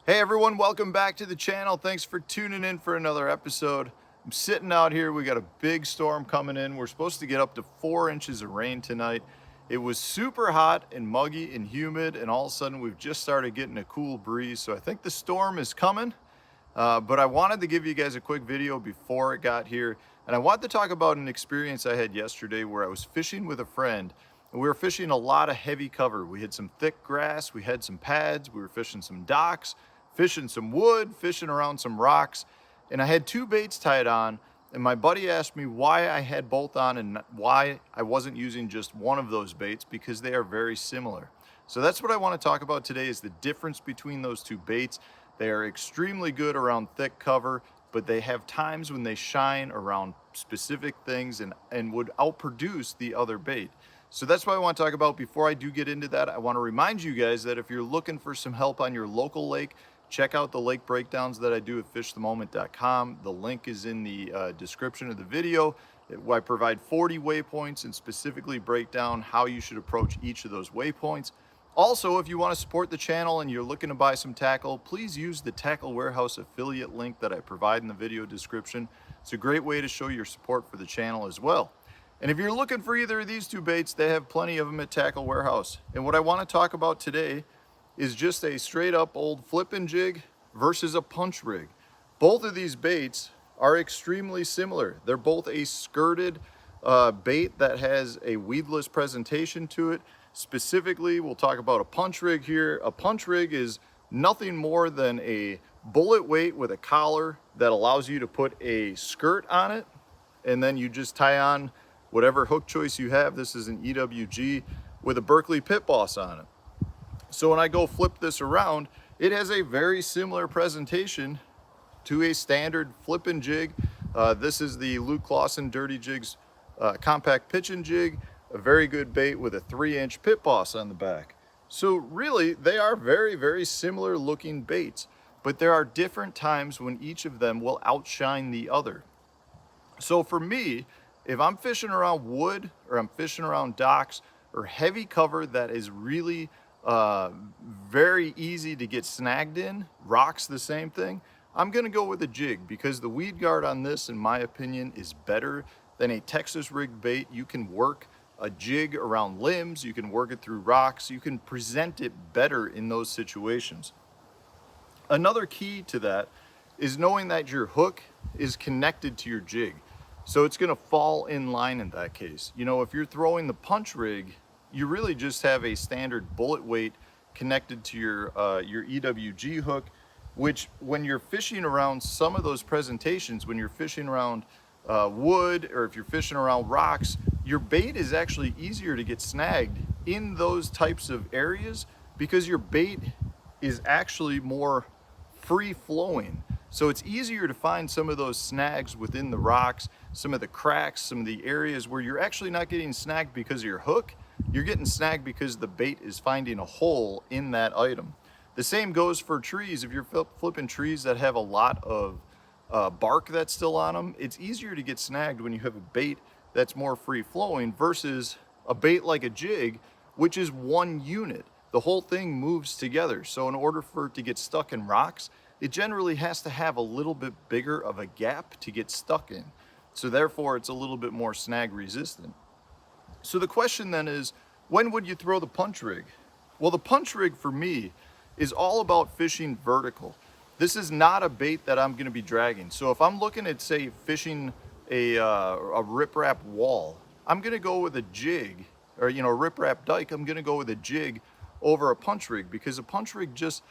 Hey everyone, welcome back to the channel. Thanks for tuning in for another episode. I'm sitting out here, we got a big storm coming in. We're supposed to get up to 4 inches of rain tonight. It was super hot and muggy and humid, and all of a sudden we've just started getting a cool breeze. So I think the storm is coming, but I wanted to give you guys a quick video before it got here. And I wanted to talk about an experience I had yesterday where I was fishing with a friend. And we were fishing a lot of heavy cover. We had some thick grass, we had some pads, we were fishing some docks, fishing some wood, fishing around some rocks, and I had 2 baits tied on, and my buddy asked me why I had both on and why I wasn't using just one of those baits, because they are very similar. So that's what I want to talk about today, is the difference between those 2 baits. They are extremely good around thick cover, but they have times when they shine around specific things and would outproduce the other bait. So that's what I want to talk about. Before I do get into that, I want to remind you guys that if you're looking for some help on your local lake, check out the lake breakdowns that I do at fishthemoment.com. The link is in the description of the video. I provide 40 waypoints and specifically break down how you should approach each of those waypoints. Also, if you want to support the channel and you're looking to buy some tackle, please use the Tackle Warehouse affiliate link that I provide in the video description. It's a great way to show your support for the channel as well. And if you're looking for either of these 2 baits, they have plenty of them at Tackle Warehouse. And what I want to talk about today is just a straight up old flipping jig versus a punch rig. Both of these baits are extremely similar. They're both a skirted bait that has a weedless presentation to it. Specifically, we'll talk about a punch rig here. A punch rig is nothing more than a bullet weight with a collar that allows you to put a skirt on it, and then you just tie on whatever hook choice you have. This is an EWG with a Berkeley Pit Boss on it. So when I go flip this around, it has a very similar presentation to a standard flipping jig. This is the Clawson Dirty Jigs compact pitching jig, a very good bait with a 3-inch Pit Boss on the back. So really, they are very, very similar looking baits, but there are different times when each of them will outshine the other. So for me, if I'm fishing around wood or I'm fishing around docks or heavy cover that is really very easy to get snagged in, rocks the same thing, I'm gonna go with a jig, because the weed guard on this, in my opinion, is better than a Texas rig bait. You can work a jig around limbs, you can work it through rocks, you can present it better in those situations. Another key to that is knowing that your hook is connected to your jig. So it's gonna fall in line in that case. You know, if you're throwing the punch rig, you really just have a standard bullet weight connected to your EWG hook, which when you're fishing around some of those presentations, when you're fishing around wood, or if you're fishing around rocks, your bait is actually easier to get snagged in those types of areas, because your bait is actually more free flowing. So it's easier to find some of those snags within the rocks, some of the cracks, some of the areas where you're actually not getting snagged because of your hook. You're getting snagged because the bait is finding a hole in that item. The same goes for trees. If you're flipping trees that have a lot of bark that's still on them, it's easier to get snagged when you have a bait that's more free flowing versus a bait like a jig, which is one unit. The whole thing moves together. So in order for it to get stuck in rocks, it generally has to have a little bit bigger of a gap to get stuck in. So therefore, it's a little bit more snag resistant. So the question then is, when would you throw the punch rig? Well, the punch rig for me is all about fishing vertical. This is not a bait that I'm gonna be dragging. So if I'm looking at, say, fishing a riprap wall, I'm gonna go with a jig, or a riprap dike, I'm gonna go with a jig over a punch rig, because a punch rig just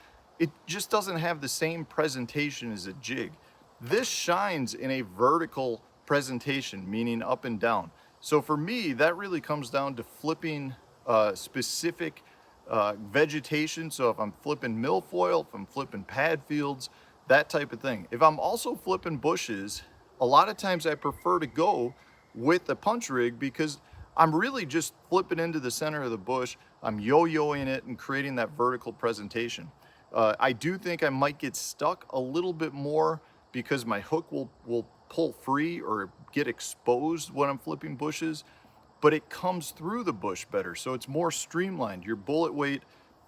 doesn't have the same presentation as a jig. This shines in a vertical presentation, meaning up and down. So for me, that really comes down to flipping specific vegetation. So if I'm flipping milfoil, if I'm flipping pad fields, that type of thing. If I'm also flipping bushes, a lot of times I prefer to go with the punch rig, because I'm really just flipping into the center of the bush. I'm yo-yoing it and creating that vertical presentation. I do think I might get stuck a little bit more because my hook will pull free or get exposed when I'm flipping bushes, but it comes through the bush better. So it's more streamlined. Your bullet weight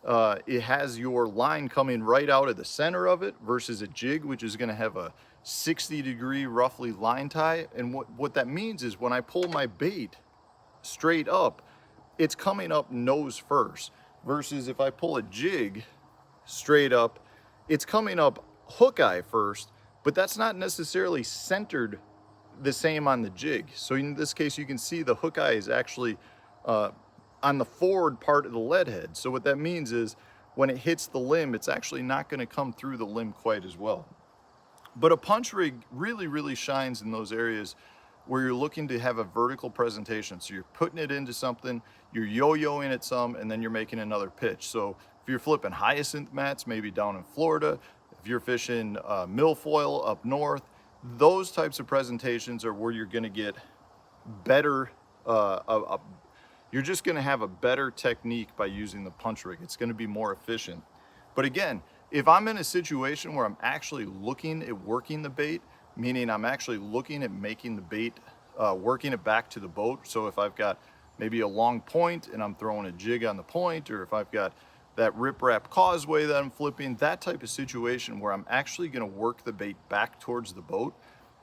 it has your line coming right out of the center of it versus a jig, which is going to have a 60-degree roughly line tie. And what that means is when I pull my bait straight up, it's coming up nose first, versus if I pull a jig straight up, it's coming up hook eye first, but that's not necessarily centered the same on the jig. So in this case, you can see the hook eye is actually on the forward part of the lead head. So what that means is when it hits the limb, it's actually not going to come through the limb quite as well. But a punch rig really shines in those areas where you're looking to have a vertical presentation. So you're putting it into something, you're yo-yoing it some, and then you're making another pitch. So if you're flipping hyacinth mats, maybe down in Florida, if you're fishing milfoil up north, those types of presentations are where you're gonna get better, you're just gonna have a better technique by using the punch rig. It's gonna be more efficient. But again, if I'm in a situation where I'm actually looking at working the bait, meaning I'm actually looking at making the bait, working it back to the boat. So if I've got maybe a long point and I'm throwing a jig on the point, or if I've got that riprap causeway that I'm flipping, that type of situation where I'm actually gonna work the bait back towards the boat,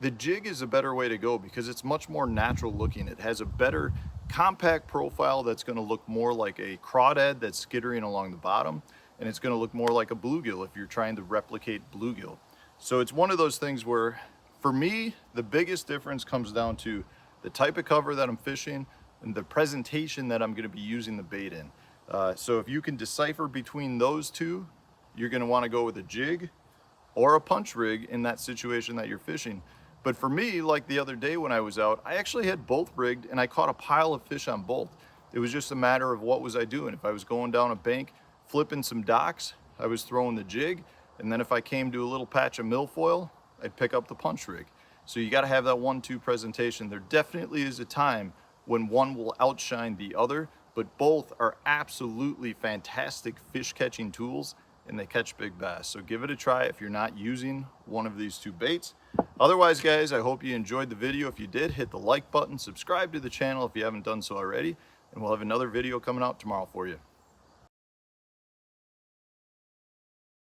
the jig is a better way to go because it's much more natural looking. It has a better compact profile that's gonna look more like a crawdad that's skittering along the bottom, and it's gonna look more like a bluegill if you're trying to replicate bluegill. So it's one of those things where, for me, the biggest difference comes down to the type of cover that I'm fishing and the presentation that I'm gonna be using the bait in. So if you can decipher between those two, you're gonna wanna go with a jig or a punch rig in that situation that you're fishing. But for me, like the other day when I was out, I actually had both rigged and I caught a pile of fish on both. It was just a matter of what was I doing. If I was going down a bank, flipping some docks, I was throwing the jig. And then if I came to a little patch of milfoil, I'd pick up the punch rig. So you gotta have that 1-2 presentation. There definitely is a time when one will outshine the other, but both are absolutely fantastic fish catching tools and they catch big bass. So give it a try if you're not using one of these two baits. Otherwise, guys, I hope you enjoyed the video. If you did, hit the like button, subscribe to the channel if you haven't done so already, and we'll have another video coming out tomorrow for you.